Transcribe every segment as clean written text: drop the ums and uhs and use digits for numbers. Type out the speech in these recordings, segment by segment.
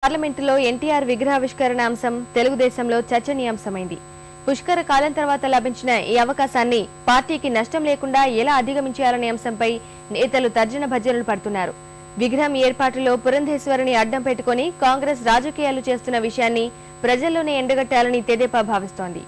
పార్లమెంటులో ఎన్టీఆర్ విగ్రహావిష్కరణ అంశం తెలుగుదేశంలో చర్చనీయాంశమైంది. పుష్కర కాలం తర్వాత లభించిన ఈ అవకాశాన్ని పార్టీకి నష్టం లేకుండా ఎలా అధిగమించాలనే అంశంపై నేతలు తర్జన భర్జనలు పడుతున్నారు. విగ్రహం ఏర్పాటులో పురంధేశ్వరిని అడ్డం పెట్టుకుని కాంగ్రెస్ రాజకీయాలు చేస్తున్న విషయాన్ని ప్రజల్లోనే ఎండగట్టాలని తెదేపా భావిస్తోంది.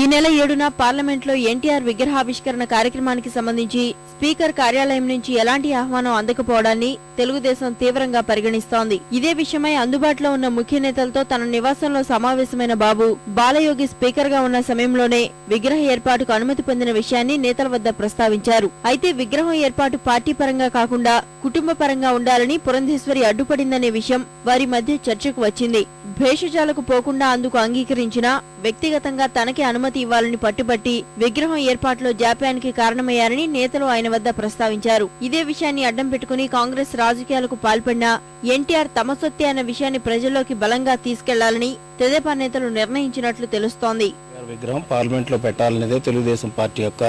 ఈ నెల 7న పార్లమెంట్లో ఎన్టీఆర్ విగ్రహావిష్కరణ కార్యక్రమానికి సంబంధించి స్పీకర్ కార్యాలయం నుంచి ఎలాంటి ఆహ్వానం అందకపోవడాన్ని తెలుగుదేశం తీవ్రంగా పరిగణిస్తోంది. ఇదే విషయమై అందుబాటులో ఉన్న ముఖ్య నేతలతో తన నివాసంలో సమావేశమైన బాబు బాలయోగి స్పీకర్ గా ఉన్న సమయంలోనే విగ్రహ ఏర్పాటుకు అనుమతి పొందిన విషయాన్ని నేతల వద్ద ప్రస్తావించారు. అయితే విగ్రహం ఏర్పాటు పార్టీ పరంగా కాకుండా కుటుంబ పరంగా ఉండాలని పురంధేశ్వరి అడ్డుపడిందనే విషయం వారి మధ్య చర్చకు వచ్చింది. భేషజాలకు పోకుండా అందుకు అంగీకరించినా వ్యక్తిగతంగా తనకి అనుమతి ఇవ్వాలని పట్టుబట్టి విగ్రహం ఏర్పాటులో జాప్యానికి కారణమయ్యారని నేతలు ఆయన వద్ద ప్రస్తావించారు. ఇదే విషయాన్ని అడ్డం పెట్టుకుని కాంగ్రెస్ రాజకీయాలకు పాల్పడినా ఎన్టీఆర్ తమ సొత్తే అన్న విషయాన్ని ప్రజల్లోకి బలంగా తీసుకెళ్లాలని తెదేపా నేతలు నిర్ణయించినట్లు తెలుస్తోంది. విగ్రహం పార్లమెంట్ లో పెట్టాలనేదే తెలుగుదేశం పార్టీ యొక్క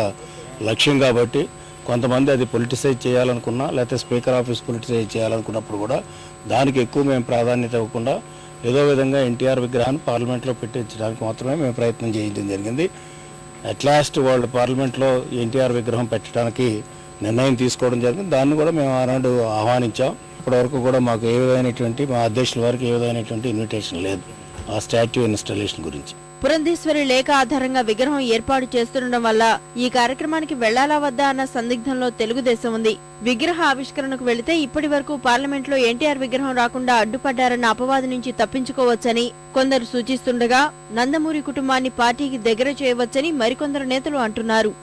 లక్ష్యం కాబట్టి కొంతమంది అది పొలిటిసైజ్ చేయాలనుకున్నా లేకపోతే స్పీకర్ ఆఫీస్ పొలిటిసైజ్ చేయాలనుకున్నప్పుడు కూడా దానికి ఎక్కువ మేము ప్రాధాన్యత ఇవ్వకుండా ఏదో విధంగా ఎన్టీఆర్ విగ్రహాన్ని పార్లమెంట్లో పెట్టించడానికి మాత్రమే మేము ప్రయత్నం చేయడం జరిగింది. అట్ లాస్ట్ వాళ్ళు పార్లమెంట్లో ఎన్టీఆర్ విగ్రహం పెట్టడానికి నిర్ణయం తీసుకోవడం జరిగింది. దాన్ని కూడా మేము ఆనాడు ఆహ్వానించాం. ఇప్పటివరకు కూడా మాకు ఏ విధమైనటువంటి మా అధ్యక్షుల వారికి ఏ విధమైనటువంటి ఇన్విటేషన్ లేదు ఆ స్టాట్యూ ఇన్స్టాలేషన్ గురించి. పురంధేశ్వరి లేఖ ఆధారంగా విగ్రహం ఏర్పాటు చేస్తుండడం వల్ల ఈ కార్యక్రమానికి వెళ్లాలా వద్దా అన్న సందిగ్ధంలో తెలుగుదేశం ఉంది. విగ్రహ ఆవిష్కరణకు వెళితే ఇప్పటి వరకు పార్లమెంట్లో ఎన్టీఆర్ విగ్రహం రాకుండా అడ్డుపడ్డారన్న అపవాదు నుంచి తప్పించుకోవచ్చని కొందరు సూచిస్తుండగా నందమూరి కుటుంబాన్ని పార్టీకి దగ్గర చేయవచ్చని మరికొందరు నేతలు అంటున్నారు.